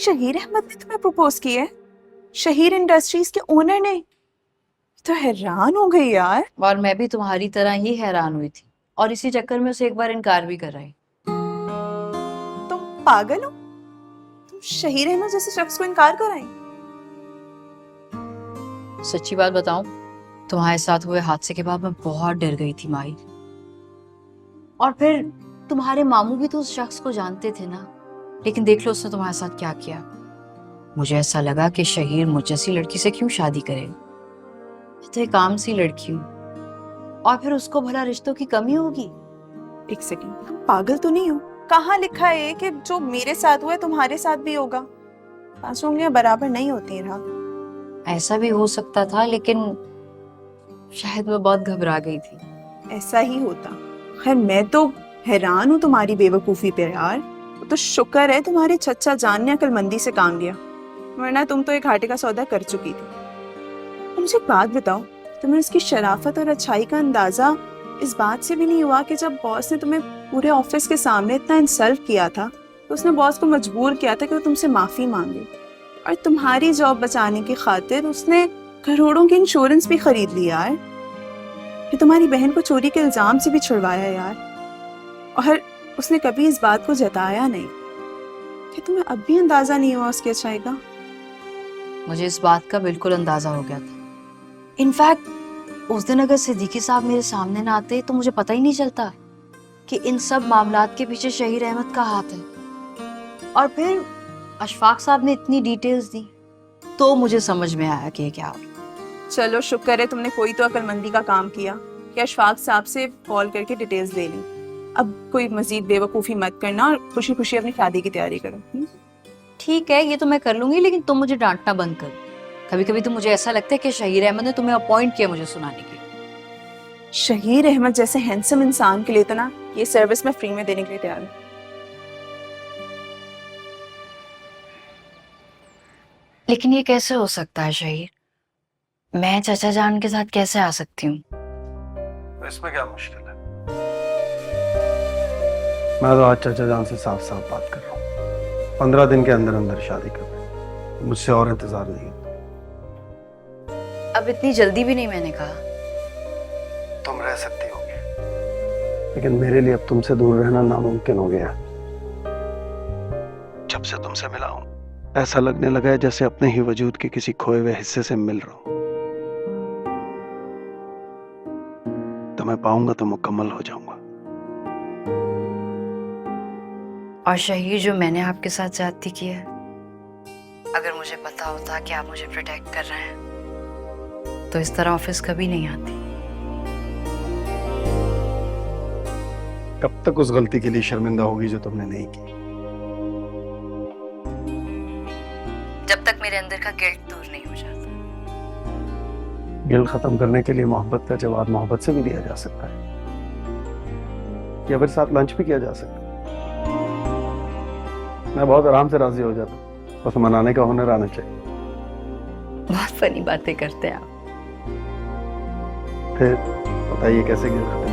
शहीर अहमद ने तुम्हें प्रपोज किया है? शहीर इंडस्ट्रीज के ओनर ने? तो हैरान हो गई यार। और मैं भी तुम्हारी तरह ही हैरान हुई थी और इसी चक्कर में उसे एक बार इनकार भी कर रही। तुम पागल हो? तुम शहीर अहमद जैसे शख्स को इनकार कराई? सच्ची बात बताऊं, तुम्हारे साथ हुए हादसे के बाद मैं बहुत डर गई थी माई। और फिर तुम्हारे मामू भी तो उस शख्स को जानते थे ना, लेकिन देख लो उसने तुम्हारे साथ क्या किया। मुझे ऐसा लगा कि शहीर मुझ जैसी लड़की से क्यों शादी करे, मैं तो एक आम सी लड़की हूँ, और फिर उसको भला रिश्तों की कमी होगी। एक सेकंड, तुम पागल तो नहीं हो? कहाँ लिखा है कि जो मेरे साथ हुआ है तुम्हारे साथ भी होगा? पांच उंगलियां बराबर नहीं होती हैं ना। ऐसा भी हो सकता था, लेकिन शायद मैं बहुत घबरा गई थी। ऐसा ही होता। खैर मैं तो हैरान हूँ तुम्हारी बेवकूफी पे यार। तो शुक्र है तुम्हारे चचा जान ने अक्लमंदी से काम लिया, वरना तुम तो एक घाटे का सौदा कर चुकी थी। मुझे एक बात बताओ, तुम्हें उसकी शराफत और अच्छाई का अंदाजा इस बात से भी नहीं हुआ कि जब बॉस ने तुम्हें पूरे ऑफिस के सामने इतना इंसल्ट किया था तो उसने बॉस को मजबूर किया था कि वो तुमसे माफी मांगे, और तुम्हारी जॉब बचाने की खातिर उसने करोड़ों की इंश्योरेंस भी खरीद ली यार। फिर तुम्हारी बहन को चोरी के इल्जाम से भी छुड़वाया यार, और उसने कभी इस बात को जताया नहीं कि तुम्हें अब भी अंदाजा नहीं हुआ उसकी अच्छाई का। मुझे इस बात का बिल्कुल अंदाजा हो गया था। इनफैक्ट उस दिन अगर सिद्दीकी साहब मेरे सामने ना आते तो मुझे पता ही नहीं चलता कि इन सब मामलात के पीछे शहीर अहमद का हाथ है। और फिर अशफाक साहब ने इतनी डिटेल्स दी तो मुझे समझ में आया कि ये क्या हो। चलो शुक्र है तुमने कोई तो अक्लमंदी का काम किया कि अशफाक साहब से कॉल करके डिटेल्स ले ली। अब कोई मजीद बेवकूफ़ी मत करना और खुशी खुशी अपनी शादी की तैयारी करो। ठीक है, ये तो मैं कर लूंगी, लेकिन तुम मुझे डांटना बंद करो। कभी कभी तो मुझे ऐसा लगता है कि शहीर अहमद ने तुम्हें अपॉइंट किया मुझे सुनाने के लिए। शहीर अहमद जैसे हैंडसम इंसान के लिए तो ना ये सर्विस मैं फ्री में देने के लिए तैयार हूँ। लेकिन ये कैसे हो सकता है शहीर? मैं चाचा जान के साथ कैसे आ सकती हूँ? इसमें क्या मुश्किल है? मैं तो आज चाचा जान से साफ साफ बात कर रहा हूँ। 15 दिन के अंदर अंदर शादी कर रहे, मुझसे और इंतजार नहीं होता। अब इतनी जल्दी भी नहीं, मैंने कहा। तुम रह सकती होगी, लेकिन मेरे लिए अब तुमसे दूर रहना नामुमकिन हो गया। जब से तुमसे मिला हूं, ऐसा लगने लगा है जैसे अपने ही वजूद के किसी खोए हुए हिस्से से मिल रहा हूं। तुम्हें पाऊंगा तो मुकम्मल हो जाऊंगा। और शहीर, जो मैंने आपके साथ ज्यादती की है, अगर मुझे पता होता कि आप मुझे प्रोटेक्ट कर रहे हैं तो इस तरह ऑफिस कभी नहीं आती। कब तक उस गलती के लिए शर्मिंदा होगी जो तुमने नहीं की? जब तक मेरे अंदर का गिल्ट दूर नहीं हो जाता। गिल्ट खत्म करने के लिए मोहब्बत का जवाब मोहब्बत से भी दिया जा सकता है, या फिर साथ लंच भी किया जा सकता है। मैं बहुत आराम से राजी हो जाता, बस मनाने का हुनर आना चाहिए। बहुत फनी बातें करते हैं आप। फिर बताइए कैसे गिल्ट खत्म